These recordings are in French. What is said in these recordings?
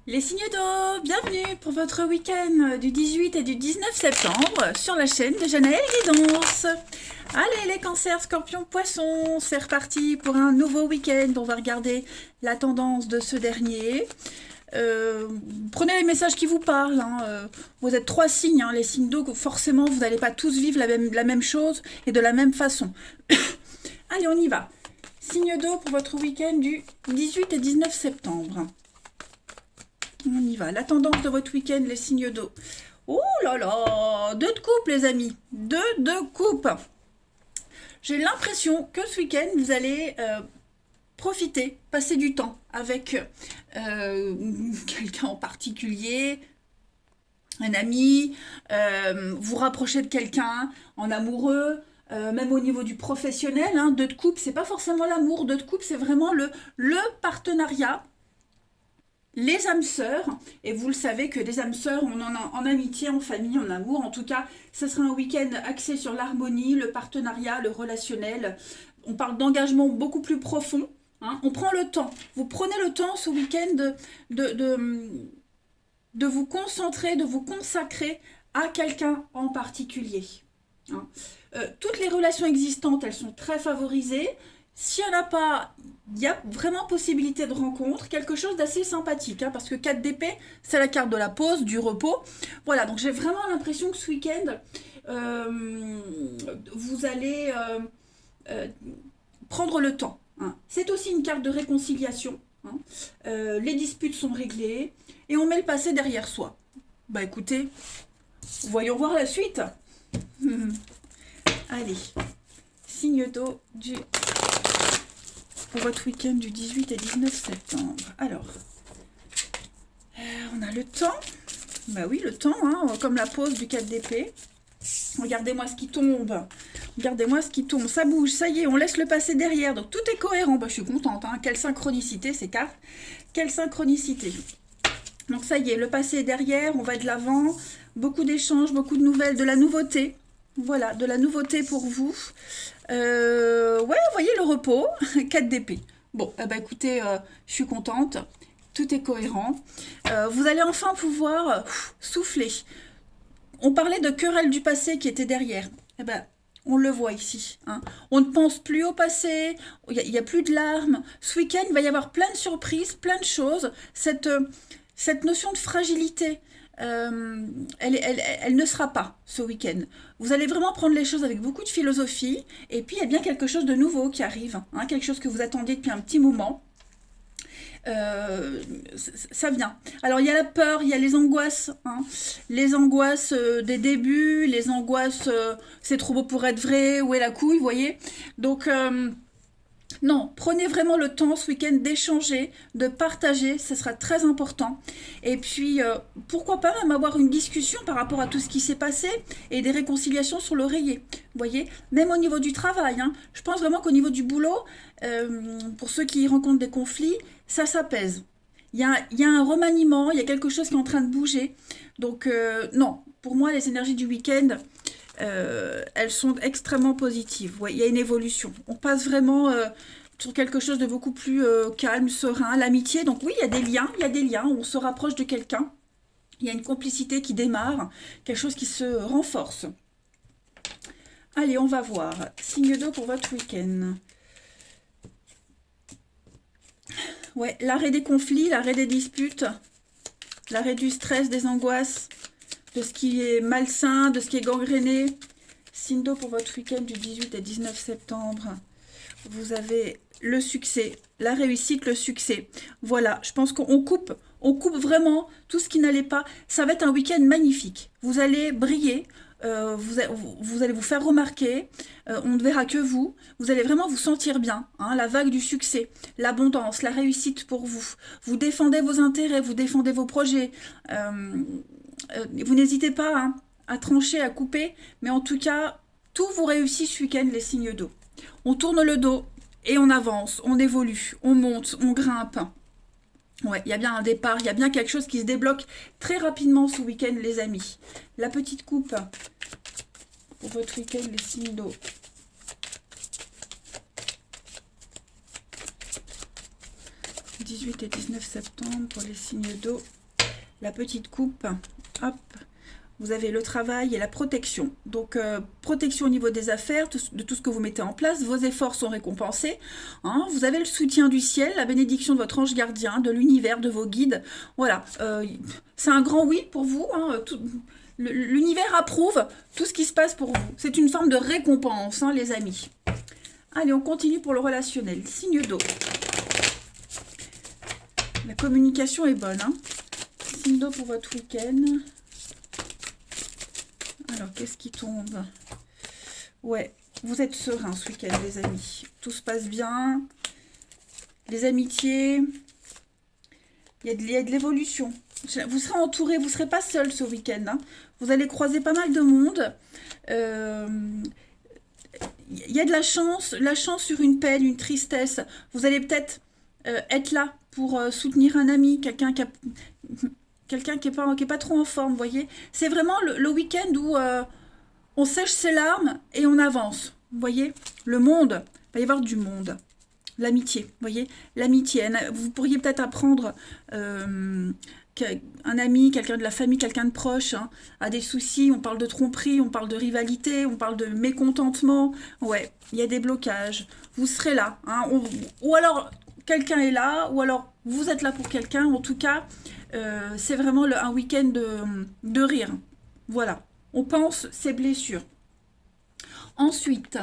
Les signes d'eau, bienvenue pour votre week-end du 18 et du 19 septembre sur la chaîne de Janaël Guidance. Allez les cancers, scorpions, poissons, c'est reparti pour un nouveau week-end. On va regarder la tendance de ce dernier. Prenez les messages qui vous parlent. Vous êtes 3 signes, les signes d'eau, forcément vous n'allez pas tous vivre la même chose et de la même façon. Allez, on y va. Signe d'eau pour votre week-end du 18 et 19 septembre. On y va. La tendance de votre week-end, les signes d'eau. Oh là là, 2 de coupe, les amis. 2 de coupe. J'ai l'impression que ce week-end, vous allez profiter, passer du temps avec quelqu'un en particulier, un ami, vous rapprocher de quelqu'un en amoureux. Même au niveau du professionnel, 2 de coupe, c'est pas forcément l'amour. 2 de coupe, c'est vraiment le partenariat. Les âmes sœurs, et vous le savez que les âmes sœurs, on en a en amitié, en famille, en amour. En tout cas, ce sera un week-end axé sur l'harmonie, le partenariat, le relationnel. On parle d'engagement beaucoup plus profond. On prend le temps. Vous prenez le temps ce week-end de vous concentrer, de vous consacrer à quelqu'un en particulier. Toutes les relations existantes, elles sont très favorisées. S'il n'y en a pas, il y a vraiment possibilité de rencontre, quelque chose d'assez sympathique, parce que 4 d'épée, c'est la carte de la pause, du repos. Voilà, donc j'ai vraiment l'impression que ce week-end, vous allez prendre le temps. C'est aussi une carte de réconciliation. Les disputes sont réglées et on met le passé derrière soi. Bah écoutez, voyons voir la suite. Allez, signe d'eau pour votre week-end du 18 et 19 septembre. Alors, on a le temps. Bah oui, le temps, comme la pause du 4 d'épée. Regardez-moi ce qui tombe. Regardez-moi ce qui tombe. Ça bouge, ça y est, on laisse le passé derrière. Donc tout est cohérent. Bah, je suis contente. Quelle synchronicité ces cartes. Quelle synchronicité. Donc ça y est, le passé est derrière. On va de l'avant. Beaucoup d'échanges, beaucoup de nouvelles, de la nouveauté. Voilà, de la nouveauté pour vous. Ouais, vous voyez le repos. 4 d'épée. Bon, écoutez, je suis contente. Tout est cohérent. Vous allez enfin pouvoir souffler. On parlait de querelle du passé qui était derrière. On le voit ici. On ne pense plus au passé, il n'y a plus de larmes. Ce week-end, il va y avoir plein de surprises, plein de choses. Cette notion de fragilité, elle ne sera pas ce week-end. Vous allez vraiment prendre les choses avec beaucoup de philosophie. Et puis, il y a bien quelque chose de nouveau qui arrive. Quelque chose que vous attendiez depuis un petit moment. Ça vient. Alors il y a la peur, il y a les angoisses, les angoisses des débuts, les angoisses c'est trop beau pour être vrai, où est la couille, vous voyez. Donc non, prenez vraiment le temps ce week-end d'échanger, de partager, ce sera très important. Et puis, pourquoi pas même avoir une discussion par rapport à tout ce qui s'est passé et des réconciliations sur l'oreiller. Vous voyez, même au niveau du travail, je pense vraiment qu'au niveau du boulot, pour ceux qui rencontrent des conflits, ça s'apaise. Il y a un remaniement, il y a quelque chose qui est en train de bouger. Donc, non, pour moi, les énergies du week-end, elles sont extrêmement positives. Ouais, il y a une évolution. On passe vraiment sur quelque chose de beaucoup plus calme, serein. L'amitié, donc oui, il y a des liens. On se rapproche de quelqu'un. Il y a une complicité qui démarre, quelque chose qui se renforce. Allez, on va voir. Signe d'eau pour votre week-end. Ouais, l'arrêt des conflits, l'arrêt des disputes, l'arrêt du stress, des angoisses, de ce qui est malsain, de ce qui est gangréné. Signe d'eau pour votre week-end du 18 et 19 septembre. Vous avez le succès, la réussite, le succès. Voilà, je pense qu'on coupe vraiment tout ce qui n'allait pas. Ça va être un week-end magnifique. Vous allez briller, vous allez vous faire remarquer, on ne verra que vous. Vous allez vraiment vous sentir bien. La vague du succès, l'abondance, la réussite pour vous. Vous défendez vos intérêts, vous défendez vos projets. Vous n'hésitez pas à trancher, à couper, mais en tout cas, tout vous réussit ce week-end, les signes d'eau. On tourne le dos et on avance, on évolue, on monte, on grimpe. Ouais, il y a bien un départ, il y a bien quelque chose qui se débloque très rapidement ce week-end, les amis. La petite coupe pour votre week-end, les signes d'eau. 18 et 19 septembre pour les signes d'eau. La petite coupe, hop, vous avez le travail et la protection. Donc, protection au niveau des affaires, de tout ce que vous mettez en place. Vos efforts sont récompensés. Hein. Vous avez le soutien du ciel, la bénédiction de votre ange gardien, de l'univers, de vos guides. Voilà, c'est un grand oui pour vous. Hein. L'univers approuve tout ce qui se passe pour vous. C'est une forme de récompense, hein, les amis. Allez, on continue pour le relationnel. Signe d'eau. La communication est bonne. Hein. Signe d'eau pour votre week-end. Alors, qu'est-ce qui tombe? Ouais, vous êtes serein ce week-end, les amis. Tout se passe bien. Les amitiés. Il y a de l'évolution. Vous serez entouré, vous ne serez pas seul ce week-end. Hein. Vous allez croiser pas mal de monde. Il y a de la chance sur une peine, une tristesse. Vous allez peut-être être là pour soutenir un ami, quelqu'un qui est pas trop en forme, vous voyez. C'est vraiment le week-end où on sèche ses larmes et on avance, vous voyez. Le monde, il va y avoir du monde. L'amitié, vous voyez. L'amitié, vous pourriez peut-être apprendre qu'un ami, quelqu'un de la famille, quelqu'un de proche hein, a des soucis. On parle de tromperie, on parle de rivalité, on parle de mécontentement. Ouais, il y a des blocages. Vous serez là. Hein, ou alors, quelqu'un est là, ou alors vous êtes là pour quelqu'un. En tout cas, c'est vraiment un week-end de rire. Voilà. On pense ces blessures. Ensuite,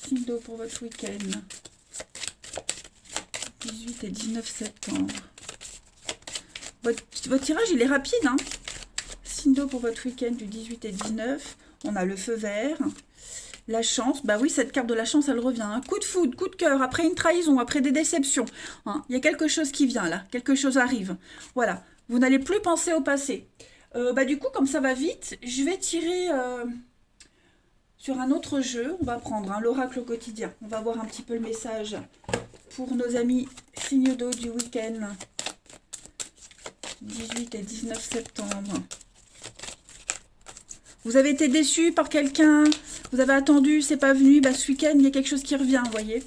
signe d'eau pour votre week-end. 18 et 19 septembre. Votre tirage, il est rapide. Hein. Signe d'eau pour votre week-end du 18 et 19. On a le feu vert. La chance, bah oui, cette carte de la chance, elle revient. Hein. Coup de foudre, coup de cœur, après une trahison, après des déceptions. Hein. Il y a quelque chose qui vient là, quelque chose arrive. Voilà, vous n'allez plus penser au passé. Du coup, comme ça va vite, je vais tirer sur un autre jeu. On va prendre l'oracle au quotidien. On va voir un petit peu le message pour nos amis signes d'eau du week-end. 18 et 19 septembre. Vous avez été déçu par quelqu'un, vous avez attendu, c'est pas venu, ce week-end, il y a quelque chose qui revient, vous voyez.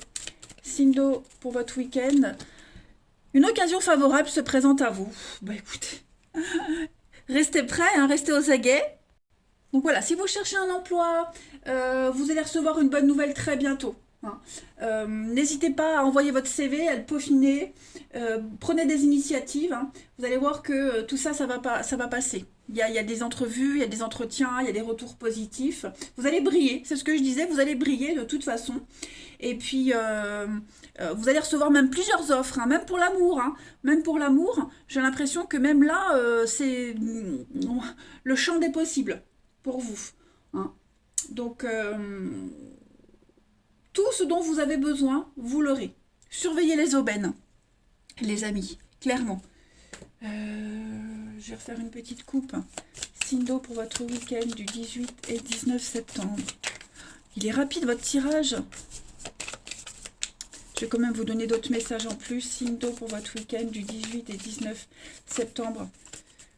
Signe d'eau pour votre week-end. Une occasion favorable se présente à vous. Écoutez, restez prêts, hein, restez aux aguets. Donc voilà, si vous cherchez un emploi, vous allez recevoir une bonne nouvelle très bientôt. Hein. N'hésitez pas à envoyer votre CV, à le peaufiner, prenez des initiatives, hein. Vous allez voir que tout ça, ça va passer. Il y a des entrevues, il y a des entretiens, il y a des retours positifs. Vous allez briller, c'est ce que je disais, vous allez briller de toute façon. Et puis, vous allez recevoir même plusieurs offres, hein, même pour l'amour. Hein. Même pour l'amour, j'ai l'impression que même là, c'est le champ des possibles pour vous. Hein. Donc, tout ce dont vous avez besoin, vous l'aurez. Surveillez les aubaines, les amis, clairement. Je vais refaire une petite coupe. Signe d'eau pour votre week-end du 18 et 19 septembre. Il est rapide votre tirage. Je vais quand même vous donner d'autres messages en plus. Signe d'eau pour votre week-end du 18 et 19 septembre.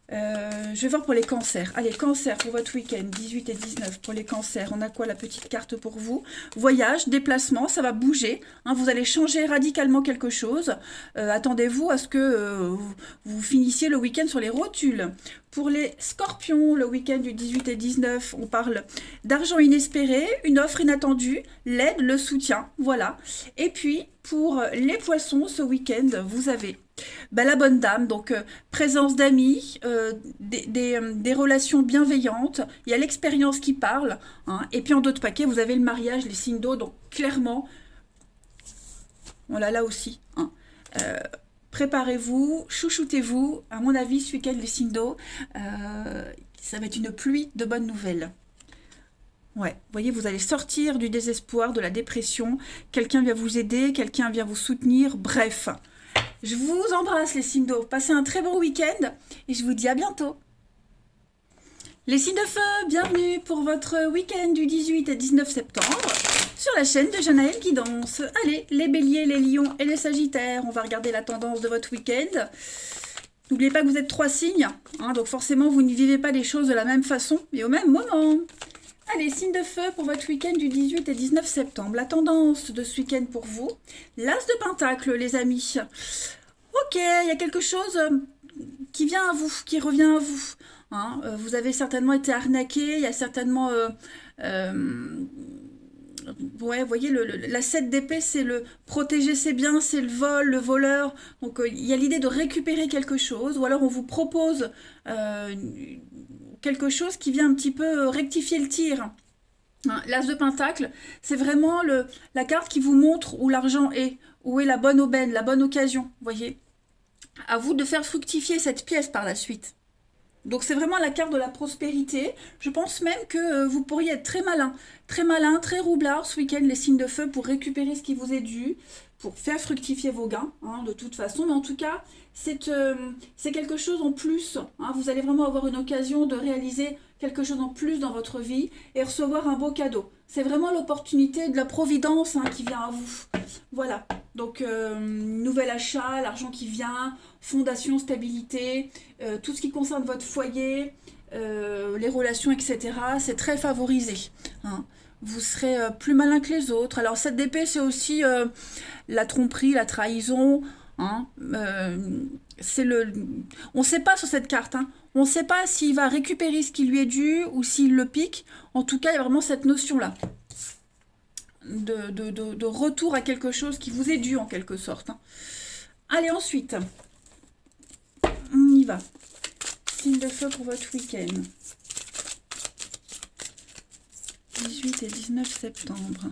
Je vais voir pour les cancers. Allez, cancer pour votre week-end, 18 et 19 pour les cancers. On a quoi la petite carte pour vous? Voyage, déplacement, ça va bouger. Hein, vous allez changer radicalement quelque chose. Attendez-vous à ce que vous finissiez le week-end sur les rotules. Pour les scorpions, le week-end du 18 et 19, on parle d'argent inespéré, une offre inattendue, l'aide, le soutien. Voilà. Et puis, pour les poissons, ce week-end, vous avez la bonne dame, donc présence d'amis, des relations bienveillantes, il y a l'expérience qui parle, hein, et puis en d'autres paquets, vous avez le mariage, les signes d'eau, donc clairement, on l'a là aussi. Hein. Préparez-vous, chouchoutez-vous, à mon avis, ce week-end, les signes d'eau, ça va être une pluie de bonnes nouvelles. Ouais, vous voyez, vous allez sortir du désespoir, de la dépression, quelqu'un vient vous aider, quelqu'un vient vous soutenir, bref. Je vous embrasse les signes d'eau, passez un très bon week-end et je vous dis à bientôt. Les signes de feu, bienvenue pour votre week-end du 18 et 19 septembre sur la chaîne de Janaël Guidance. Allez, les béliers, les lions et les sagittaires, on va regarder la tendance de votre week-end. N'oubliez pas que vous êtes 3 signes, hein, donc forcément vous ne vivez pas les choses de la même façon et au même moment. Allez, signe de feu pour votre week-end du 18 et 19 septembre. La tendance de ce week-end pour vous. L'As de Pentacle, les amis. Ok, il y a quelque chose qui vient à vous, qui revient à vous. Hein, vous avez certainement été arnaqué, il y a certainement... euh, ouais, vous voyez, la 7 d'épée, c'est le protéger ses biens, c'est le vol, le voleur. Donc, il y a l'idée de récupérer quelque chose, ou alors on vous propose euh, quelque chose qui vient un petit peu rectifier le tir. Hein, l'As de Pentacle, c'est vraiment la carte qui vous montre où l'argent est, où est la bonne aubaine, la bonne occasion, vous voyez. À vous de faire fructifier cette pièce par la suite. Donc c'est vraiment la carte de la prospérité. Je pense même que vous pourriez être très malin, très roublard ce week-end, les signes de feu, pour récupérer ce qui vous est dû, pour faire fructifier vos gains, hein, de toute façon. Mais en tout cas, c'est quelque chose en plus. Hein. Vous allez vraiment avoir une occasion de réaliser quelque chose en plus dans votre vie et recevoir un beau cadeau. C'est vraiment l'opportunité de la providence, hein, qui vient à vous. Voilà. Donc, nouvel achat, l'argent qui vient, fondation, stabilité, tout ce qui concerne votre foyer, les relations, etc. C'est très favorisé. Hein. Vous serez plus malin que les autres. Alors, cette d'épée, c'est aussi la tromperie, la trahison. Hein. On ne sait pas sur cette carte. Hein. On ne sait pas s'il va récupérer ce qui lui est dû ou s'il le pique. En tout cas, il y a vraiment cette notion-là. De retour à quelque chose qui vous est dû en quelque sorte. Hein. Allez, ensuite, on y va. Signe de feu pour votre week-end. 18 et 19 septembre.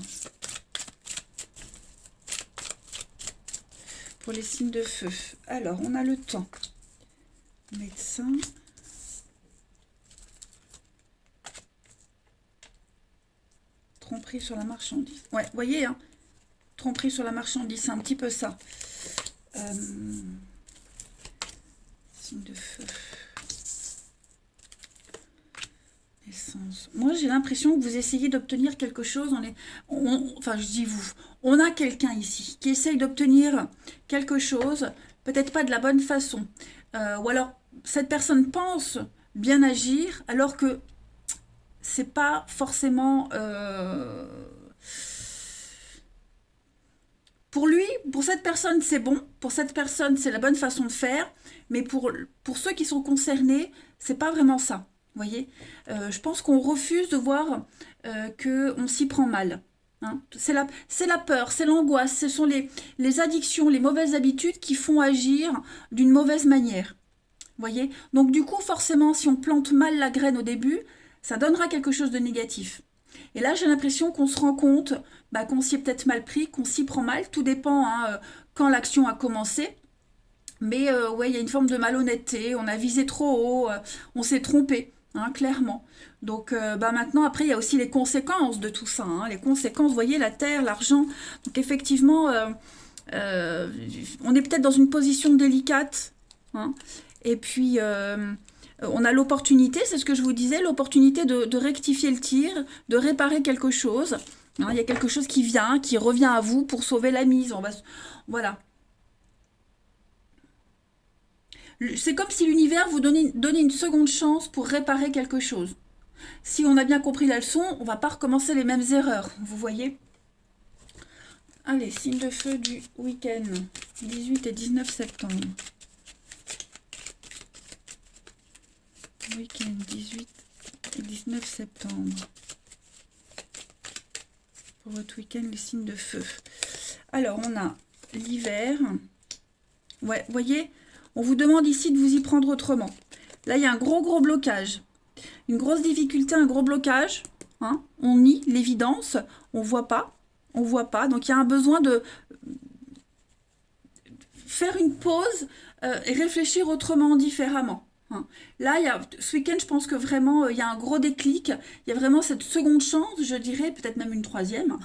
Pour les signes de feu. Alors, on a le temps. Médecin. Tromperie sur la marchandise. Ouais, vous voyez, hein, tromperie sur la marchandise, c'est un petit peu ça. Signe de feu. Essence. Moi, j'ai l'impression que vous essayez d'obtenir quelque chose. Enfin, je dis vous. On a quelqu'un ici qui essaye d'obtenir quelque chose, peut-être pas de la bonne façon. Ou alors, cette personne pense bien agir, alors que c'est pas forcément... Pour lui, pour cette personne, c'est bon. Pour cette personne, c'est la bonne façon de faire. Mais pour ceux qui sont concernés, c'est pas vraiment ça. Vous voyez, je pense qu'on refuse de voir qu'on s'y prend mal. Hein. C'est la peur, c'est l'angoisse, ce sont les addictions, les mauvaises habitudes qui font agir d'une mauvaise manière. Vous voyez, donc du coup, forcément, si on plante mal la graine au début, ça donnera quelque chose de négatif. Et là, j'ai l'impression qu'on se rend compte qu'on s'y est peut-être mal pris, qu'on s'y prend mal. Tout dépend, hein, quand l'action a commencé. Mais ouais, il y a une forme de malhonnêteté. On a visé trop haut, on s'est trompé, hein, clairement. Donc maintenant, après, il y a aussi les conséquences de tout ça. Hein. Les conséquences, vous voyez, la terre, l'argent. Donc effectivement, on est peut-être dans une position délicate. Hein. Et puis... on a l'opportunité, c'est ce que je vous disais, l'opportunité de rectifier le tir, de réparer quelque chose. Hein, il y a quelque chose qui vient, qui revient à vous pour sauver la mise. Voilà. C'est comme si l'univers vous donnait une seconde chance pour réparer quelque chose. Si on a bien compris la leçon, on ne va pas recommencer les mêmes erreurs. Vous voyez ? Allez, signe de feu du week-end, 18 et 19 septembre. Week-end 18 et 19 septembre. Pour votre week-end, les signes de feu. Alors, on a l'hiver. Ouais, vous voyez, on vous demande ici de vous y prendre autrement. Là, il y a un gros blocage. Une grosse difficulté, un gros blocage. Hein. On nie l'évidence. On voit pas. On voit pas. Donc, il y a un besoin de faire une pause et réfléchir autrement, différemment. Là, ce week-end, je pense que vraiment, il y a un gros déclic. Il y a vraiment cette seconde chance, je dirais, peut-être même une troisième,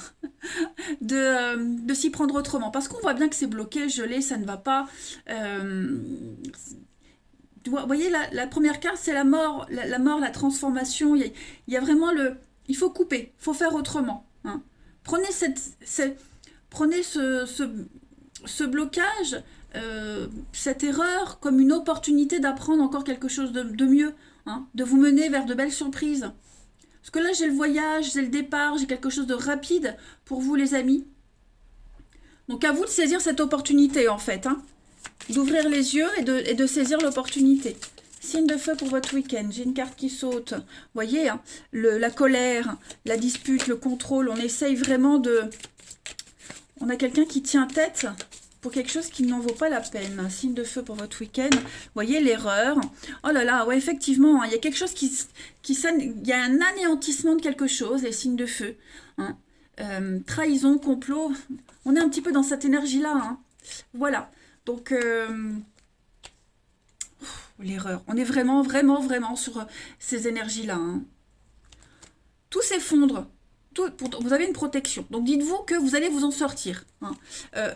de s'y prendre autrement. Parce qu'on voit bien que c'est bloqué, gelé, ça ne va pas. Vous voyez, la première carte, c'est la mort, la transformation. Il y a vraiment il faut couper, il faut faire autrement. Hein. Prenez ce blocage, cette erreur comme une opportunité d'apprendre encore quelque chose de mieux, hein, de vous mener vers de belles surprises. Parce que là, j'ai le voyage, j'ai le départ, j'ai quelque chose de rapide pour vous, les amis. Donc, à vous de saisir cette opportunité, en fait. Hein. D'ouvrir les yeux et de saisir l'opportunité. Signe de feu pour votre week-end. J'ai une carte qui saute. Vous voyez, hein, la colère, la dispute, le contrôle. On essaye vraiment de... On a quelqu'un qui tient tête pour quelque chose qui n'en vaut pas la peine. Signe de feu pour votre week-end. Vous voyez, l'erreur. Oh là là, ouais, effectivement, hein, il y a quelque chose il y a un anéantissement de quelque chose, les signes de feu. Hein. Trahison, complot. On est un petit peu dans cette énergie-là. Hein. Voilà. Donc, l'erreur. On est vraiment, vraiment, vraiment sur ces énergies-là. Hein. Tout s'effondre. Vous avez une protection. Donc, dites-vous que vous allez vous en sortir. Hein.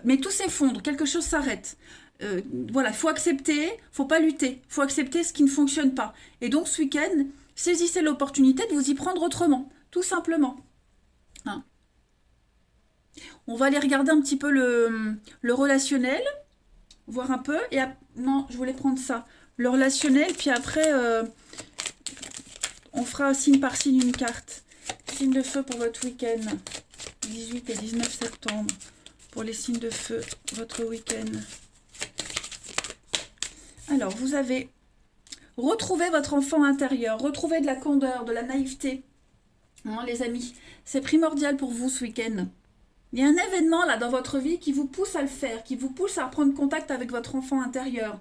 Mais tout s'effondre. Quelque chose s'arrête. Voilà, il faut accepter, il ne faut pas lutter. Il faut accepter ce qui ne fonctionne pas. Et donc, ce week-end, saisissez l'opportunité de vous y prendre autrement. Tout simplement. Hein. On va aller regarder un petit peu le relationnel. Voir un peu. Et non, je voulais prendre ça. Le relationnel, puis après, on fera signe par signe une carte. Signe de feu pour votre week-end. 18 et 19 septembre. Pour les signes de feu, votre week-end. Alors, vous avez retrouvé votre enfant intérieur. Retrouvé de la candeur, de la naïveté. Hein, les amis, c'est primordial pour vous ce week-end. Il y a un événement là dans votre vie qui vous pousse à le faire, qui vous pousse à prendre contact avec votre enfant intérieur.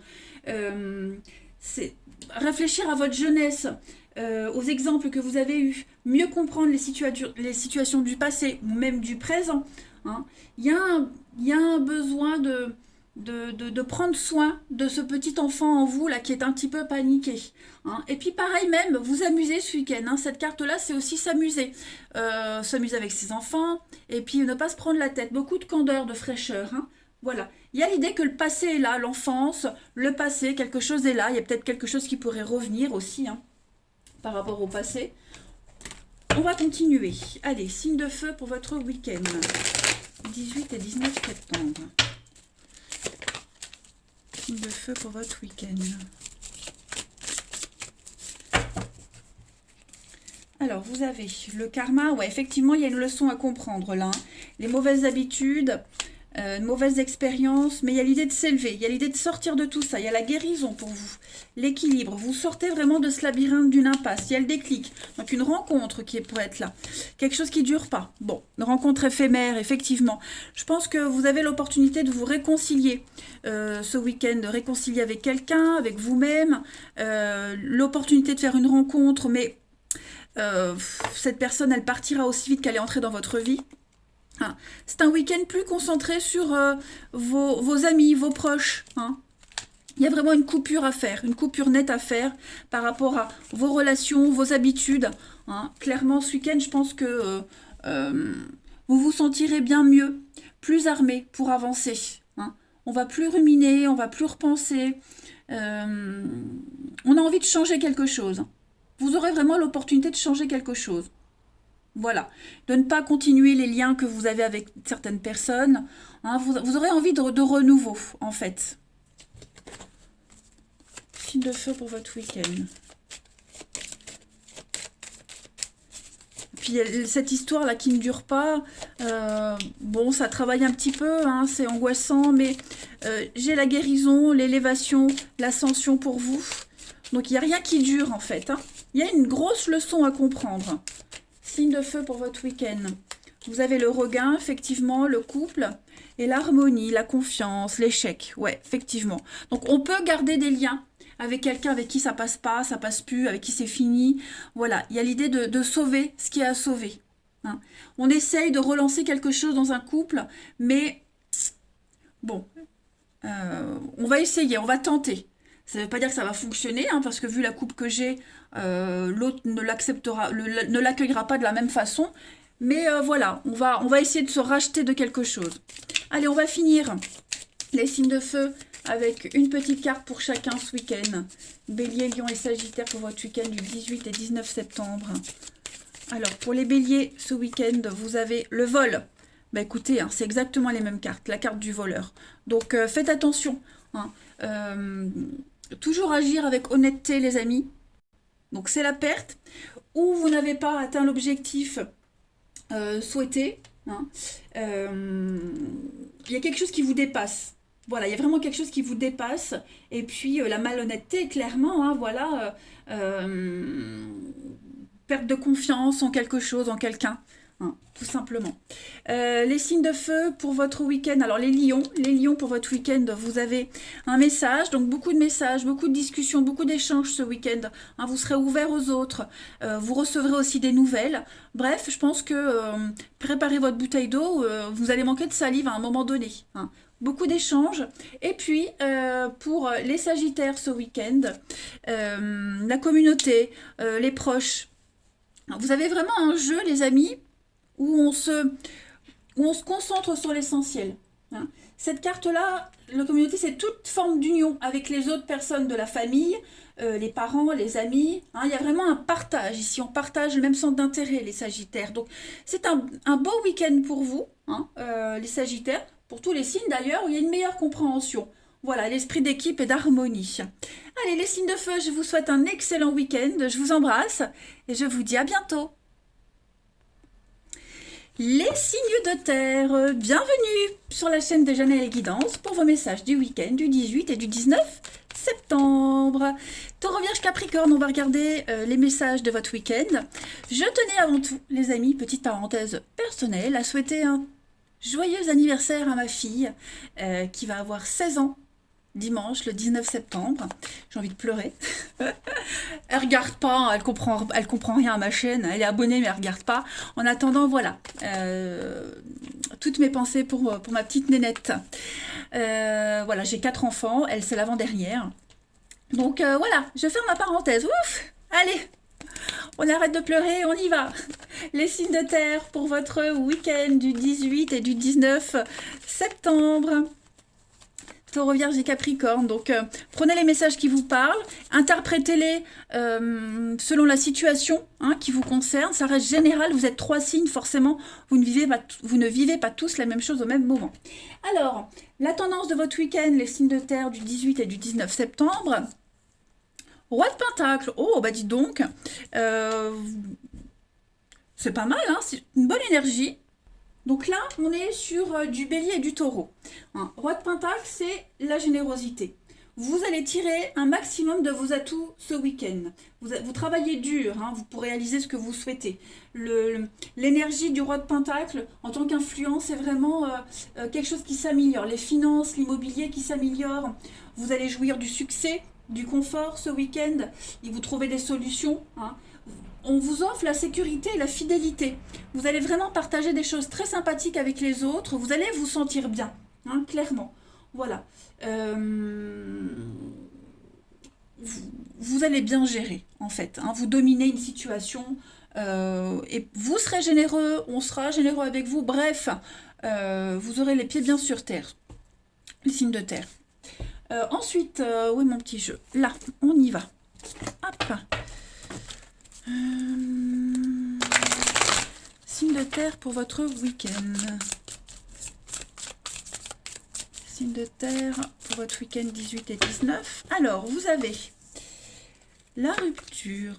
C'est réfléchir à votre jeunesse, aux exemples que vous avez eus, mieux comprendre les situations du passé ou même du présent. Hein. Il y a un besoin de prendre soin de ce petit enfant en vous là qui est un petit peu paniqué. Hein. Et puis pareil même, vous amuser ce week-end. Hein. Cette carte-là, c'est aussi s'amuser. S'amuser avec ses enfants et puis ne pas se prendre la tête. Beaucoup de candeur, de fraîcheur. Hein. Voilà. Il y a l'idée que le passé est là, l'enfance, le passé, quelque chose est là. Il y a peut-être quelque chose qui pourrait revenir aussi hein, par rapport au passé. On va continuer. Allez, signe de feu pour votre week-end. 18 et 19 septembre. Signe de feu pour votre week-end. Alors, vous avez le karma. Ouais, effectivement, il y a une leçon à comprendre là. Hein. Les mauvaises habitudes, une mauvaise expérience, mais il y a l'idée de s'élever, il y a l'idée de sortir de tout ça, il y a la guérison pour vous, l'équilibre, vous sortez vraiment de ce labyrinthe d'une impasse, il y a le déclic, donc une rencontre qui pourrait être là, quelque chose qui ne dure pas, bon, une rencontre éphémère, effectivement, je pense que vous avez l'opportunité de vous réconcilier ce week-end, de réconcilier avec quelqu'un, avec vous-même, l'opportunité de faire une rencontre, mais cette personne, elle partira aussi vite qu'elle est entrée dans votre vie. Hein. C'est un week-end plus concentré sur vos amis, vos proches. Hein. Il y a vraiment une coupure à faire, une coupure nette à faire par rapport à vos relations, vos habitudes. Hein. Clairement, ce week-end, je pense que vous vous sentirez bien mieux, plus armé pour avancer. Hein. On va plus ruminer, on va plus repenser. On a envie de changer quelque chose. Vous aurez vraiment l'opportunité de changer quelque chose. Voilà, de ne pas continuer les liens que vous avez avec certaines personnes. Hein, vous aurez envie de renouveau, en fait. Signe de feu pour votre week-end. Puis cette histoire-là qui ne dure pas, bon, ça travaille un petit peu, hein, c'est angoissant, mais j'ai la guérison, l'élévation, l'ascension pour vous. Donc il n'y a rien qui dure, en fait. Hein. Il y a une grosse leçon à comprendre. Signe de feu pour votre week-end. Vous avez le regain, effectivement, le couple, et l'harmonie, la confiance, l'échec. Ouais, effectivement. Donc, on peut garder des liens avec quelqu'un avec qui ça passe pas, ça passe plus, avec qui c'est fini. Voilà, il y a l'idée de sauver ce qui est à sauver. Hein. On essaye de relancer quelque chose dans un couple, mais bon, on va essayer, on va tenter. Ça ne veut pas dire que ça va fonctionner, hein, parce que vu la coupe que j'ai, l'autre ne l'accueillera pas de la même façon. Mais voilà, on va essayer de se racheter de quelque chose. Allez, on va finir les signes de feu avec une petite carte pour chacun ce week-end. Bélier, Lion et Sagittaire pour votre week-end du 18 et 19 septembre. Alors, pour les béliers, ce week-end, vous avez le vol. Bah écoutez, hein, c'est exactement les mêmes cartes, la carte du voleur. Donc, faites attention. Hein. Toujours agir avec honnêteté, les amis. Donc, c'est la perte. ou vous n'avez pas atteint l'objectif souhaité, hein, il y a quelque chose qui vous dépasse. Voilà, il y a vraiment quelque chose qui vous dépasse. Et puis la malhonnêteté, clairement, hein, voilà, perte de confiance en quelque chose, en quelqu'un. Hein, tout simplement. Les signes de feu pour votre week-end. Alors les lions pour votre week-end, vous avez un message, donc beaucoup de messages, beaucoup de discussions, beaucoup d'échanges ce week-end. Hein, vous serez ouvert aux autres, vous recevrez aussi des nouvelles. Bref, je pense que préparez votre bouteille d'eau, vous allez manquer de salive à un moment donné. Hein. Beaucoup d'échanges. Et puis, pour les Sagittaires ce week-end, la communauté, les proches. Vous avez vraiment un jeu, les amis, où on se concentre sur l'essentiel. Hein. Cette carte-là, la communauté, c'est toute forme d'union avec les autres personnes de la famille, les parents, les amis. Hein. Il y a vraiment un partage ici. On partage le même centre d'intérêt, les Sagittaires. Donc, c'est un beau week-end pour vous, hein, les Sagittaires, pour tous les signes d'ailleurs, où il y a une meilleure compréhension. Voilà, l'esprit d'équipe et d'harmonie. Allez, les signes de feu, je vous souhaite un excellent week-end. Je vous embrasse et je vous dis à bientôt. Les signes de terre, bienvenue sur la chaîne de Jeanne et Guidance pour vos messages du week-end du 18 et du 19 septembre. Taureau Vierge Capricorne, on va regarder les messages de votre week-end. Je tenais avant tout, les amis, petite parenthèse personnelle, à souhaiter un joyeux anniversaire à ma fille qui va avoir 16 ans. Dimanche, le 19 septembre. J'ai envie de pleurer. Elle regarde pas, elle comprend rien à ma chaîne. Elle est abonnée, mais elle regarde pas. En attendant, voilà. Toutes mes pensées pour ma petite nénette. Voilà, j'ai 4 enfants. Elle, c'est l'avant-dernière. Donc, voilà, je ferme ma parenthèse. Ouf! Allez! On arrête de pleurer, on y va. Les signes de terre pour votre week-end du 18 et du 19 septembre. Taureau, Vierge et Capricorne. Donc, prenez les messages qui vous parlent, interprétez-les selon la situation hein, qui vous concerne. Ça reste général, vous êtes 3 signes, forcément, vous ne vivez pas tous la même chose au même moment. Alors, la tendance de votre week-end, les signes de terre du 18 et du 19 septembre. Roi de Pentacle, oh, bah dis donc, c'est pas mal, hein, c'est une bonne énergie. Donc là, on est sur du bélier et du taureau. Hein. Roi de Pentacle, c'est la générosité. Vous allez tirer un maximum de vos atouts ce week-end. Vous travaillez dur hein, pour réaliser ce que vous souhaitez. L'énergie du Roi de Pentacle, en tant qu'influence, c'est vraiment quelque chose qui s'améliore. Les finances, l'immobilier qui s'améliore. Vous allez jouir du succès, du confort ce week-end. Et vous trouvez des solutions. Hein. On vous offre la sécurité et la fidélité. Vous allez vraiment partager des choses très sympathiques avec les autres. Vous allez vous sentir bien, hein, clairement. Voilà. Vous allez bien gérer, en fait. Hein. Vous dominez une situation et vous serez généreux, on sera généreux avec vous. Bref, vous aurez les pieds bien sur terre. Les signes de terre. Ensuite, où est mon petit jeu? Là, on y va. Hop. Signe de terre pour votre week-end. Signe de terre pour votre week-end 18 et 19. Alors, vous avez la rupture,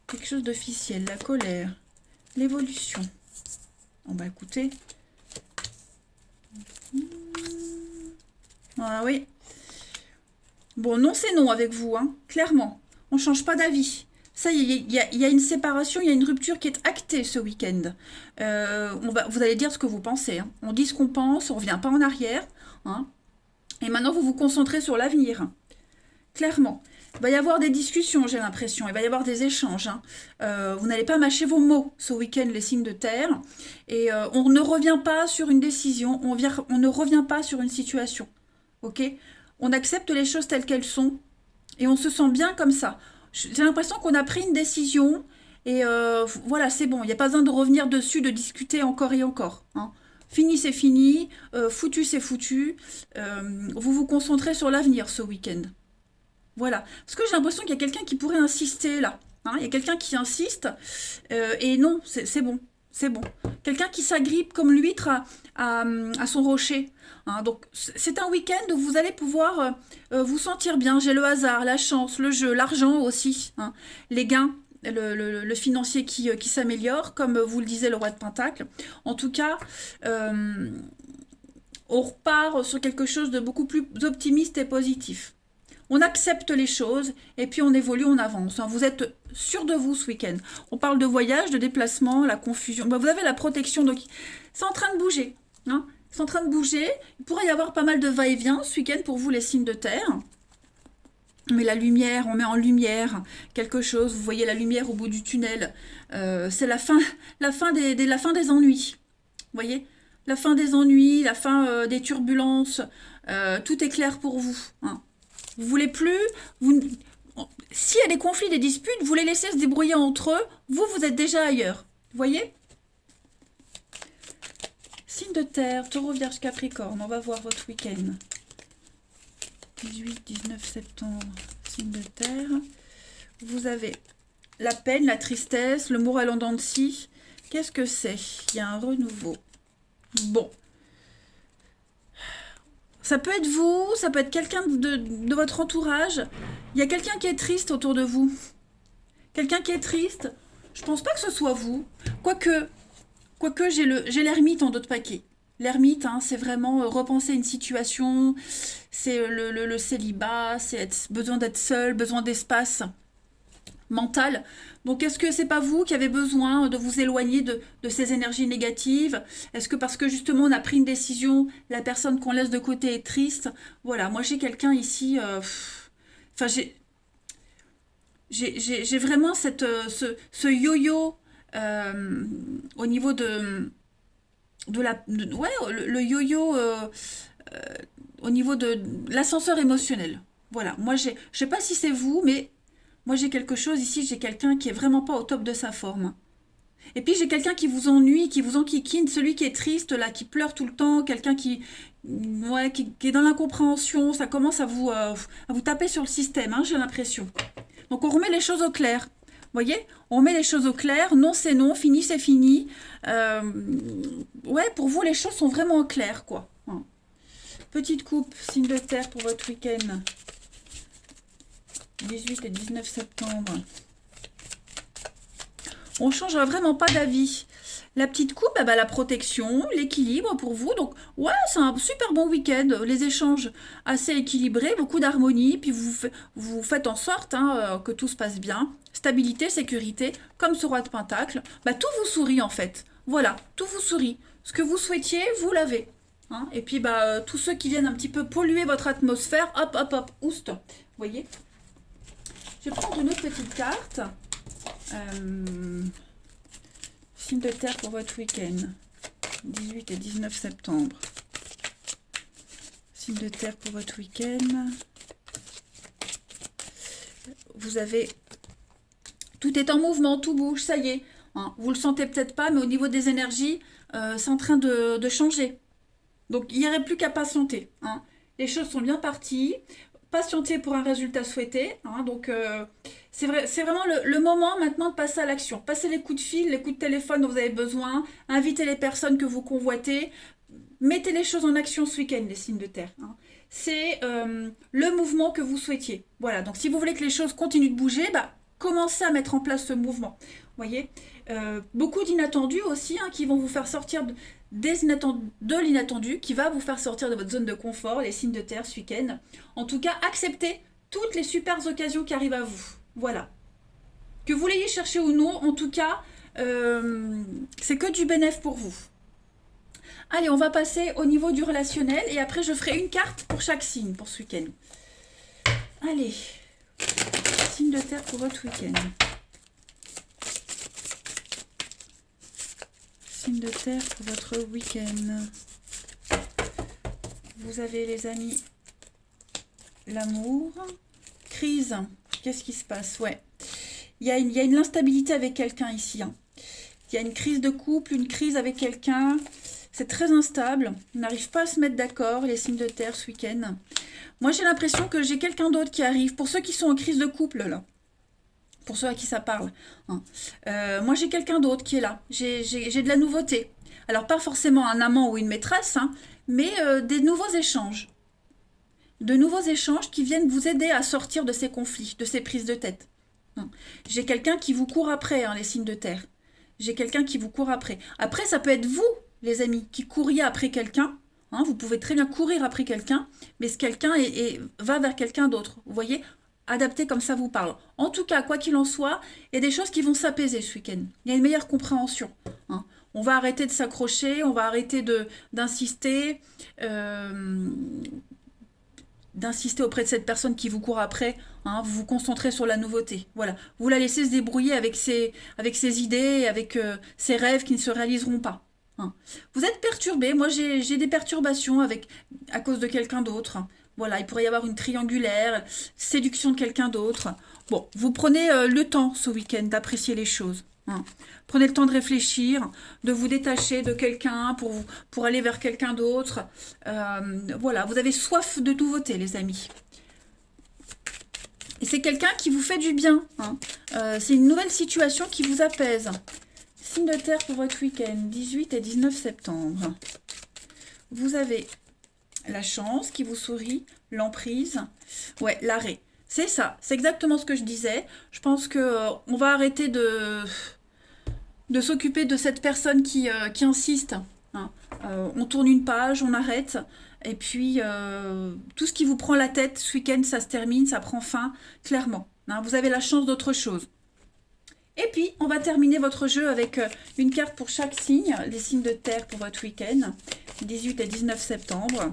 quelque chose d'officiel, la colère, l'évolution. On va écouter. Ah oui. Bon, non, c'est non avec vous, hein, clairement. On ne change pas d'avis. Ça y est, il y a une séparation, il y a une rupture qui est actée ce week-end. Vous allez dire ce que vous pensez. Hein. On dit ce qu'on pense, on ne revient pas en arrière. Hein. Et maintenant, vous vous concentrez sur l'avenir. Hein. Clairement. Il va y avoir des discussions, j'ai l'impression. Il va y avoir des échanges. Hein. Vous n'allez pas mâcher vos mots ce week-end, les signes de terre. Et on ne revient pas sur une décision. On ne revient pas sur une situation. Ok ? On accepte les choses telles qu'elles sont. Et on se sent bien comme ça. J'ai l'impression qu'on a pris une décision et voilà, c'est bon. Il n'y a pas besoin de revenir dessus, de discuter encore et encore. Hein. Fini, c'est fini. Foutu, c'est foutu. Vous vous concentrez sur l'avenir ce week-end. Voilà. Parce que j'ai l'impression qu'il y a quelqu'un qui pourrait insister là. Hein. Il y a quelqu'un qui insiste et non, c'est bon. C'est bon. Quelqu'un qui s'agrippe comme l'huître à son rocher. Hein, donc c'est un week-end où vous allez pouvoir vous sentir bien. J'ai le hasard, la chance, le jeu, l'argent aussi. Hein, les gains le financier qui s'améliore, comme vous le disait le roi de Pentacle. En tout cas, on repart sur quelque chose de beaucoup plus optimiste et positif. On accepte les choses et puis on évolue, on avance. Vous êtes sûr de vous ce week-end. On parle de voyage, de déplacement, la confusion. Vous avez la protection, donc c'est en train de bouger. Hein, c'est en train de bouger. Il pourrait y avoir pas mal de va-et-vient ce week-end pour vous les signes de terre. Mais la lumière, on met en lumière quelque chose. Vous voyez la lumière au bout du tunnel. C'est la fin des ennuis. Vous voyez, la fin des ennuis, la fin des turbulences. Tout est clair pour vous. Hein. Vous voulez plus. S'il y a des conflits, des disputes, vous les laissez se débrouiller entre eux. Vous êtes déjà ailleurs. Vous voyez? Signe de terre, Taureau, Vierge, Capricorne. On va voir votre week-end. 18-19 septembre, signe de terre. Vous avez la peine, la tristesse, le moral en dents de scie. Qu'est-ce que c'est? Il y a un renouveau. Bon. Ça peut être vous, ça peut être quelqu'un de votre entourage. Il y a quelqu'un qui est triste autour de vous. Quelqu'un qui est triste. Je pense pas que ce soit vous. Quoique j'ai l'ermite en d'autres paquets. L'ermite, hein, c'est vraiment repenser une situation, c'est le célibat, c'est besoin d'être seul, besoin d'espace mental. Donc, est-ce que c'est pas vous qui avez besoin de vous éloigner de ces énergies négatives? Est-ce que parce que justement on a pris une décision, la personne qu'on laisse de côté est triste? Voilà, moi j'ai quelqu'un ici, enfin j'ai vraiment ce yo-yo au niveau ouais, le yo-yo au niveau de l'ascenseur émotionnel. Voilà, moi je sais pas si c'est vous, mais moi j'ai quelque chose ici, j'ai quelqu'un qui est vraiment pas au top de sa forme. Et puis j'ai quelqu'un qui vous ennuie, qui vous enquiquine, celui qui est triste là, qui pleure tout le temps, quelqu'un ouais, qui est dans l'incompréhension, ça commence à vous taper sur le système, hein, j'ai l'impression. Donc on remet les choses au clair. Vous voyez, on met les choses au clair, non c'est non, fini c'est fini. Ouais, pour vous les choses sont vraiment au clair, quoi. Petite coupe, signe de terre pour votre week-end. 18 et 19 septembre. On ne changera vraiment pas d'avis. La petite coupe, bah, la protection, l'équilibre pour vous. Donc, ouais, c'est un super bon week-end. Les échanges assez équilibrés, beaucoup d'harmonie. Puis, vous faites en sorte que tout se passe bien. Stabilité, sécurité, comme ce roi de Pentacle. Bah, tout vous sourit, en fait. Voilà, tout vous sourit. Ce que vous souhaitiez, vous l'avez. Hein. Et puis, bah, tous ceux qui viennent un petit peu polluer votre atmosphère, hop, hop, hop, oust. Vous voyez? Je vais prendre une autre petite carte. Signe de terre pour votre week-end. 18 et 19 septembre. Signe de terre pour votre week-end. Vous avez... Tout est en mouvement, tout bouge, ça y est. Hein. Vous le sentez peut-être pas, mais au niveau des énergies, c'est en train de changer. Donc, il n'y aurait plus qu'à patienter. Hein. Les choses sont bien parties. Patienter pour un résultat souhaité. Hein. Donc, c'est vraiment le moment maintenant de passer à l'action. Passez les coups de fil, les coups de téléphone dont vous avez besoin. Invitez les personnes que vous convoitez. Mettez les choses en action ce week-end, les signes de terre. Hein. C'est le mouvement que vous souhaitiez. Voilà, donc si vous voulez que les choses continuent de bouger, bah, commencez à mettre en place ce mouvement. Vous voyez, beaucoup d'inattendus aussi qui vont vous faire sortir de l'inattendu, qui va vous faire sortir de votre zone de confort, les signes de terre ce week-end. En tout cas, acceptez toutes les super occasions qui arrivent à vous. Voilà. Que vous l'ayez cherché ou non, en tout cas, c'est que du bénéfice pour vous. Allez, on va passer au niveau du relationnel et après je ferai une carte pour chaque signe pour ce week-end. Allez, signe de terre pour votre week-end. Signe de terre pour votre week-end. Vous avez les amis, l'amour, crise. Qu'est-ce qui se passe? Ouais, il y a une instabilité avec quelqu'un ici. Hein. Il y a une crise de couple, une crise avec quelqu'un. C'est très instable. On n'arrive pas à se mettre d'accord, les signes de terre ce week-end. Moi, j'ai l'impression que j'ai quelqu'un d'autre qui arrive. Pour ceux qui sont en crise de couple, là. Pour ceux à qui ça parle. Hein. Moi, j'ai quelqu'un d'autre qui est là. J'ai de la nouveauté. Alors, pas forcément un amant ou une maîtresse, hein, mais des nouveaux échanges. De nouveaux échanges qui viennent vous aider à sortir de ces conflits, de ces prises de tête. Hein. J'ai quelqu'un qui vous court après, hein, les signes de terre. J'ai quelqu'un qui vous court après. Après, ça peut être vous, les amis, qui couriez après quelqu'un. Hein, vous pouvez très bien courir après quelqu'un, mais ce quelqu'un va vers quelqu'un d'autre. Vous voyez, adapté comme ça vous parle. En tout cas, quoi qu'il en soit, il y a des choses qui vont s'apaiser ce week-end. Il y a une meilleure compréhension. Hein. On va arrêter de s'accrocher, on va arrêter d'insister. D'insister auprès de cette personne qui vous court après, hein, vous vous concentrez sur la nouveauté. Voilà, vous la laissez se débrouiller avec ses idées, avec ses rêves qui ne se réaliseront pas. Hein. Vous êtes perturbé, moi j'ai des perturbations à cause de quelqu'un d'autre. Voilà, il pourrait y avoir une triangulaire, séduction de quelqu'un d'autre. Bon, vous prenez le temps ce week-end d'apprécier les choses. Hein. Prenez le temps de réfléchir, de vous détacher de quelqu'un pour aller vers quelqu'un d'autre. Voilà, vous avez soif de nouveauté, les amis. Et c'est quelqu'un qui vous fait du bien. Hein. C'est une nouvelle situation qui vous apaise. Signe de terre pour votre week-end, 18 et 19 septembre. Vous avez la chance qui vous sourit, l'emprise. Ouais, l'arrêt. C'est ça, c'est exactement ce que je disais. Je pense que on va arrêter de s'occuper de cette personne qui insiste. Hein. On tourne une page, on arrête. Et puis, tout ce qui vous prend la tête ce week-end, ça se termine, ça prend fin, clairement. Hein. Vous avez la chance d'autre chose. Et puis, on va terminer votre jeu avec une carte pour chaque signe, les signes de terre pour votre week-end, 18 et 19 septembre.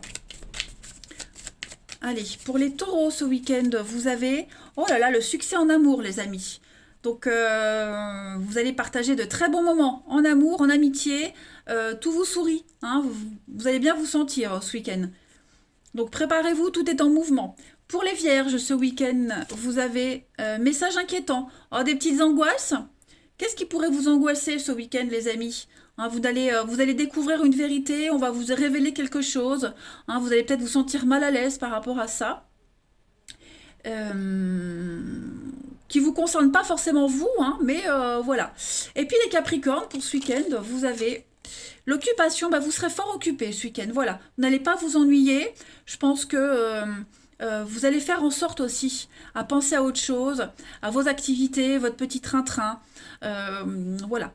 Allez, pour les taureaux ce week-end, vous avez, oh là là, le succès en amour, les amis. Donc, vous allez partager de très bons moments en amour, en amitié. Tout vous sourit. Hein, vous allez bien vous sentir ce week-end. Donc, préparez-vous, tout est en mouvement. Pour les vierges, ce week-end, vous avez message inquiétant. Oh, des petites angoisses. Qu'est-ce qui pourrait vous angoisser ce week-end, les amis? Hein, vous allez découvrir une vérité, on va vous révéler quelque chose. Hein, vous allez peut-être vous sentir mal à l'aise par rapport à ça. Qui vous concerne pas forcément vous, hein, mais voilà. Et puis les Capricornes, pour ce week-end, vous avez l'occupation, bah, vous serez fort occupé ce week-end, voilà. Vous n'allez pas vous ennuyer. Je pense que vous allez faire en sorte aussi à penser à autre chose, à vos activités, votre petit train-train. Voilà.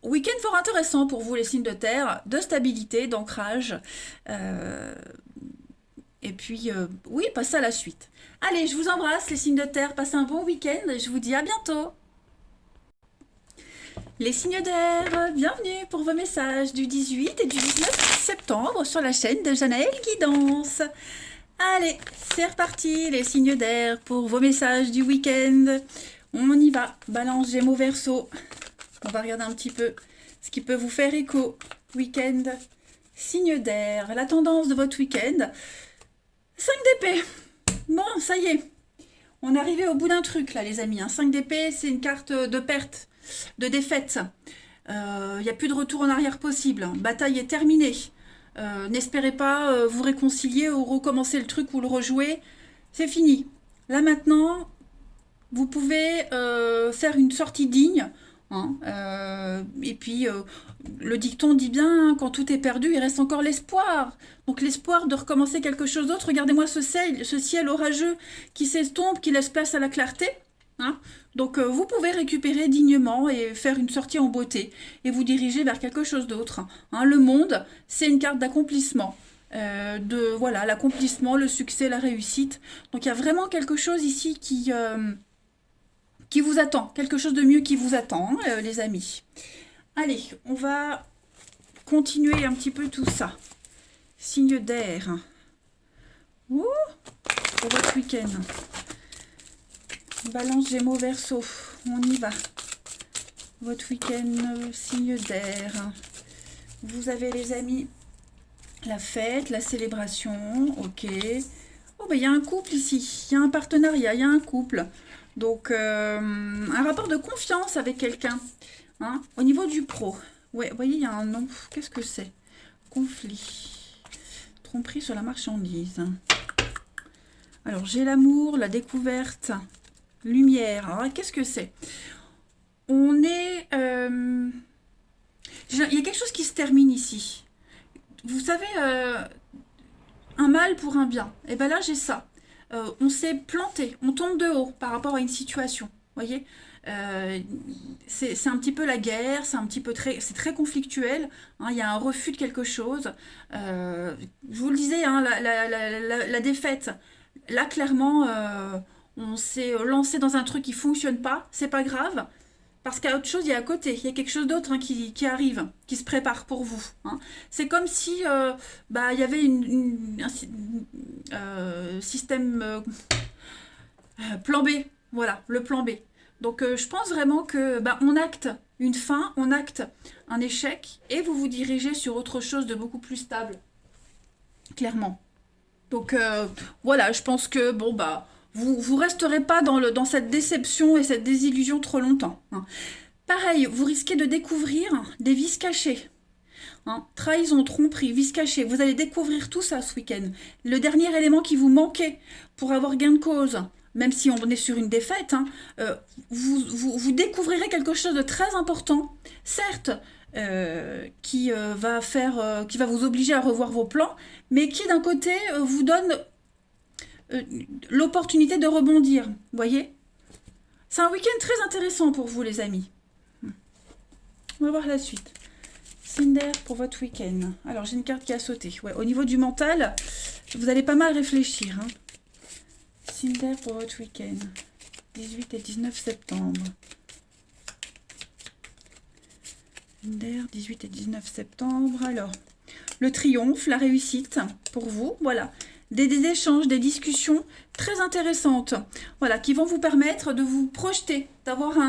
Week-end fort intéressant pour vous, les signes de terre, de stabilité, d'ancrage. Et puis, oui, passez à la suite. Allez, je vous embrasse, les signes de terre. Passez un bon week-end et je vous dis à bientôt. Les signes d'air, bienvenue pour vos messages du 18 et du 19 septembre sur la chaîne de Janaël Guidance. Allez, c'est reparti, les signes d'air pour vos messages du week-end. On y va, Balance, Gémeaux, Verseau. On va regarder un petit peu ce qui peut vous faire écho. Week-end, signe d'air, la tendance de votre week-end. 5 d'épée. Bon, ça y est. On est arrivé au bout d'un truc là, les amis. 5 d'épée, c'est une carte de perte, de défaite. Il n'y a plus de retour en arrière possible. Bataille est terminée. N'espérez pas vous réconcilier ou recommencer le truc ou le rejouer. C'est fini. Là maintenant, vous pouvez faire une sortie digne. Hein, et puis, le dicton dit bien, hein, quand tout est perdu, il reste encore l'espoir. Donc l'espoir de recommencer quelque chose d'autre. Regardez-moi ce ciel orageux qui s'estompe, qui laisse place à la clarté. Hein. Donc vous pouvez récupérer dignement et faire une sortie en beauté et vous diriger vers quelque chose d'autre. Hein. Le monde, c'est une carte d'accomplissement. De voilà, l'accomplissement, le succès, la réussite. Donc il y a vraiment quelque chose ici qui vous attend, quelque chose de mieux qui vous attend, les amis. Allez, on va continuer un petit peu tout ça. Signe d'air. Ouh, pour votre week-end. Balance, Gémeaux, Verseau. On y va. Votre week-end, signe d'air. Vous avez, les amis, la fête, la célébration. Ok. Oh, ben il y a un couple ici. Il y a un partenariat, il y a un couple. Donc, un rapport de confiance avec quelqu'un. Hein, au niveau du pro. Ouais, vous voyez, il y a un nom. Qu'est-ce que c'est? Conflit. Tromperie sur la marchandise. Alors, j'ai l'amour, la découverte, lumière. Alors, qu'est-ce que c'est? On est... il y a quelque chose qui se termine ici. Vous savez, un mal pour un bien. Et bien là, j'ai ça. on s'est planté, on tombe de haut par rapport à une situation. Voyez, euh, c'est un petit peu la guerre, c'est un petit peu c'est très conflictuel. Hein, il y a un refus de quelque chose. Je vous le disais, hein, la défaite. Là, clairement, on s'est lancé dans un truc qui fonctionne pas. C'est pas grave. Parce qu'il y a autre chose, il y a à côté, il y a quelque chose d'autre hein, qui arrive, qui se prépare pour vous. Hein. C'est comme si bah, il y avait un système plan B, voilà, le plan B. Donc je pense vraiment que bah, on acte une fin, on acte un échec, et vous vous dirigez sur autre chose de beaucoup plus stable, clairement. Donc voilà, je pense que bon bah vous resterez pas dans cette déception et cette désillusion trop longtemps. Hein. Pareil, vous risquez de découvrir des vices cachés. Hein. Trahison, tromperie, vices cachés. Vous allez découvrir tout ça ce week-end. Le dernier élément qui vous manquait pour avoir gain de cause, même si on est sur une défaite, hein, vous découvrirez quelque chose de très important. Certes, qui va vous obliger à revoir vos plans, mais qui d'un côté vous donne l'opportunité de rebondir. Vous voyez, c'est un week-end très intéressant pour vous, les amis. On va voir la suite. Cinder pour votre week-end. Alors, j'ai une carte qui a sauté. Ouais, au niveau du mental, vous allez pas mal réfléchir. Hein. Cinder pour votre week-end. 18 et 19 septembre. Cinder, 18 et 19 septembre. Alors, le triomphe, la réussite pour vous. Voilà. Des échanges, des discussions très intéressantes, voilà, qui vont vous permettre de vous projeter, d'avoir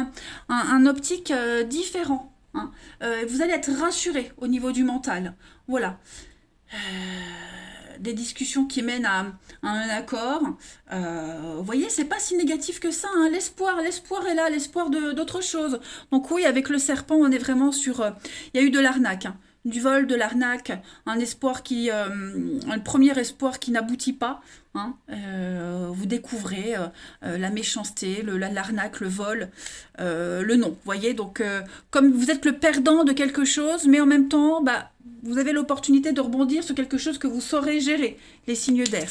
un optique différent. Hein. Vous allez être rassuré au niveau du mental. Voilà. Des discussions qui mènent à un accord. Vous voyez, c'est pas si négatif que ça. Hein. L'espoir est là, l'espoir d'autre chose. Donc oui, avec le serpent, on est vraiment sur... Il y a eu de l'arnaque. Hein. Du vol, de l'arnaque, un premier espoir qui n'aboutit pas. Hein, vous découvrez la méchanceté, l'arnaque, le vol, le non. Voyez, donc comme vous êtes le perdant de quelque chose, mais en même temps, bah, vous avez l'opportunité de rebondir sur quelque chose que vous saurez gérer, les signes d'air.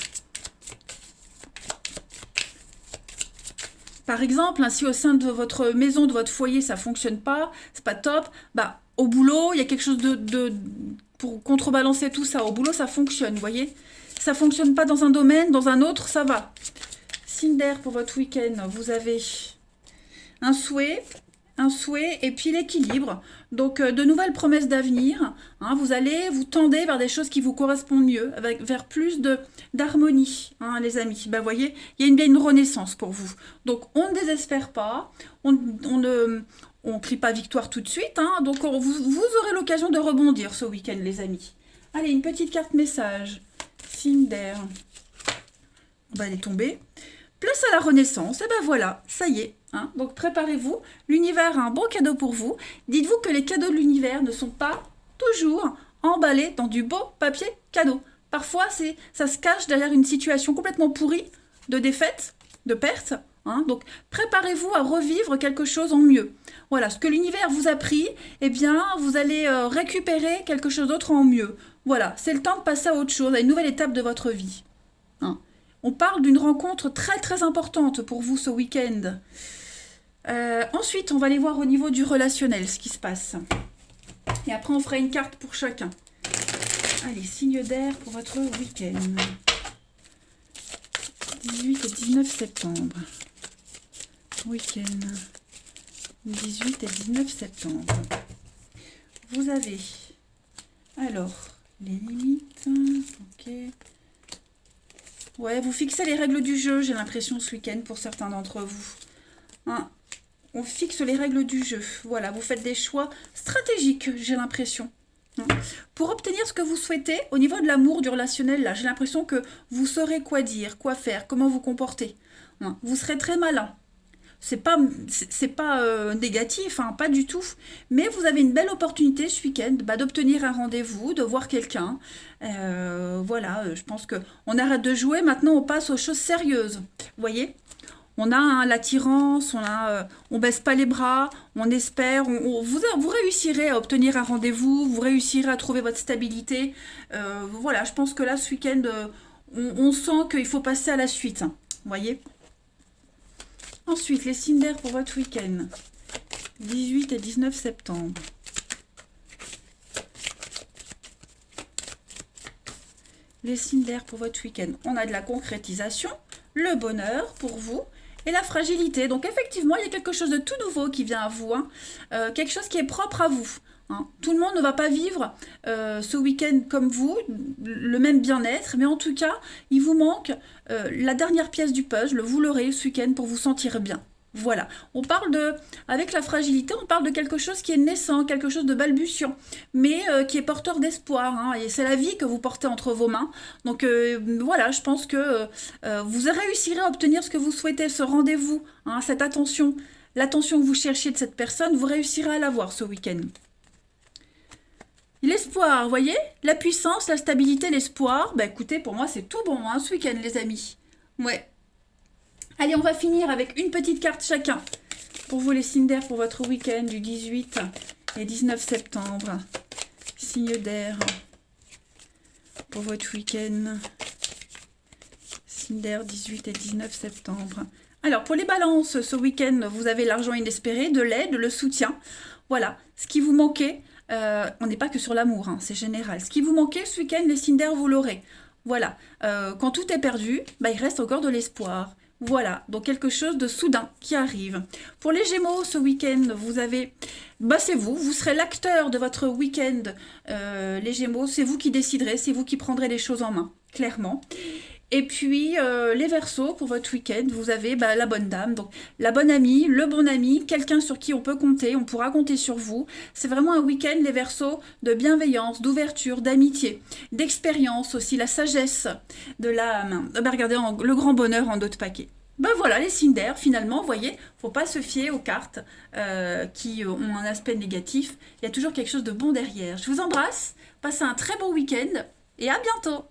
Par exemple, hein, si au sein de votre maison, de votre foyer, ça fonctionne pas, c'est pas top, bah au boulot, il y a quelque chose pour contrebalancer tout ça. Au boulot, ça fonctionne, vous voyez. Ça fonctionne pas dans un domaine, dans un autre, ça va. Cinder pour votre week-end, vous avez un souhait et puis l'équilibre. Donc, de nouvelles promesses d'avenir. Hein, vous tendez vers des choses qui vous correspondent mieux, vers plus d'harmonie, hein, les amis. Ben, voyez, il y a une renaissance pour vous. Donc, on ne désespère pas, on ne crie pas victoire tout de suite. Hein, donc, vous aurez l'occasion de rebondir ce week-end, les amis. Allez, une petite carte message. Cinder. On va aller tomber. Place à la renaissance. Et ben voilà, ça y est. Hein. Donc préparez-vous. L'univers a un bon cadeau pour vous. Dites-vous que les cadeaux de l'univers ne sont pas toujours emballés dans du beau papier cadeau. Parfois, ça se cache derrière une situation complètement pourrie de défaite, de perte. Hein. Donc préparez-vous à revivre quelque chose en mieux. Voilà, ce que l'univers vous a pris, eh bien, vous allez récupérer quelque chose d'autre en mieux. Voilà, c'est le temps de passer à autre chose, à une nouvelle étape de votre vie. Hein. On parle d'une rencontre très très importante pour vous ce week-end. Ensuite, on va aller voir au niveau du relationnel ce qui se passe. Et après, on fera une carte pour chacun. Allez, signe d'air pour votre week-end. 18 et 19 septembre. Week-end. 18 et 19 septembre. Vous avez... Alors, les limites. Ok. Ouais, vous fixez les règles du jeu, j'ai l'impression, ce week-end, pour certains d'entre vous. Hein, on fixe les règles du jeu. Voilà, vous faites des choix stratégiques, j'ai l'impression. Hein. Pour obtenir ce que vous souhaitez, au niveau de l'amour, du relationnel, là, j'ai l'impression que vous saurez quoi dire, quoi faire, comment vous comporter. Hein. Vous serez très malin. C'est pas négatif, hein, pas du tout. Mais vous avez une belle opportunité ce week-end d'obtenir un rendez-vous, de voir quelqu'un. Voilà, je pense qu'on arrête de jouer, maintenant on passe aux choses sérieuses. Vous voyez, on a l'attirance, on baisse pas les bras, on espère, vous réussirez à obtenir un rendez-vous, vous réussirez à trouver votre stabilité. Voilà, je pense que là, ce week-end, on sent qu'il faut passer à la suite. Hein, vous voyez? Ensuite, les signes d'air pour votre week-end. 18 et 19 septembre. Les signes d'air pour votre week-end. On a de la concrétisation, le bonheur pour vous et la fragilité. Donc effectivement, il y a quelque chose de tout nouveau qui vient à vous. Hein. Quelque chose qui est propre à vous. Hein. Tout le monde ne va pas vivre ce week-end comme vous, le même bien-être. Mais en tout cas, il vous manque la dernière pièce du puzzle. Vous l'aurez ce week-end pour vous sentir bien. Voilà, on parle de, avec la fragilité, on parle de quelque chose qui est naissant, quelque chose de balbutiant, mais qui est porteur d'espoir, hein, et c'est la vie que vous portez entre vos mains. Donc voilà, je pense que vous réussirez à obtenir ce que vous souhaitez, ce rendez-vous, hein, cette attention, l'attention que vous cherchiez de cette personne, vous réussirez à l'avoir ce week-end. L'espoir, vous voyez, la puissance, la stabilité, l'espoir, bah écoutez, pour moi c'est tout bon hein, ce week-end les amis. Ouais. Allez, on va finir avec une petite carte chacun. Pour vous, les signes d'air pour votre week-end du 18 et 19 septembre. Signe d'air pour votre week-end. Signe d'air 18 et 19 septembre. Alors, pour les balances, ce week-end, vous avez l'argent inespéré, de l'aide, le soutien. Voilà, ce qui vous manquait, on n'est pas que sur l'amour, hein, c'est général. Ce qui vous manquait ce week-end, les signes d'air, vous l'aurez. Voilà, quand tout est perdu, bah, il reste encore de l'espoir. Voilà, donc quelque chose de soudain qui arrive. Pour les Gémeaux, ce week-end, vous avez... Bah c'est vous serez l'acteur de votre week-end, les Gémeaux. C'est vous qui déciderez, c'est vous qui prendrez les choses en main, clairement. Et puis, les Verseaux, pour votre week-end, vous avez bah, la bonne dame, donc la bonne amie, le bon ami, quelqu'un sur qui on peut compter, on pourra compter sur vous. C'est vraiment un week-end, les Verseaux, de bienveillance, d'ouverture, d'amitié, d'expérience aussi, la sagesse de l'âme. Bah, regardez, le grand bonheur en d'autres paquets. Ben voilà, les signes d'air, finalement, vous voyez, faut pas se fier aux cartes qui ont un aspect négatif. Il y a toujours quelque chose de bon derrière. Je vous embrasse, passez un très bon week-end et à bientôt.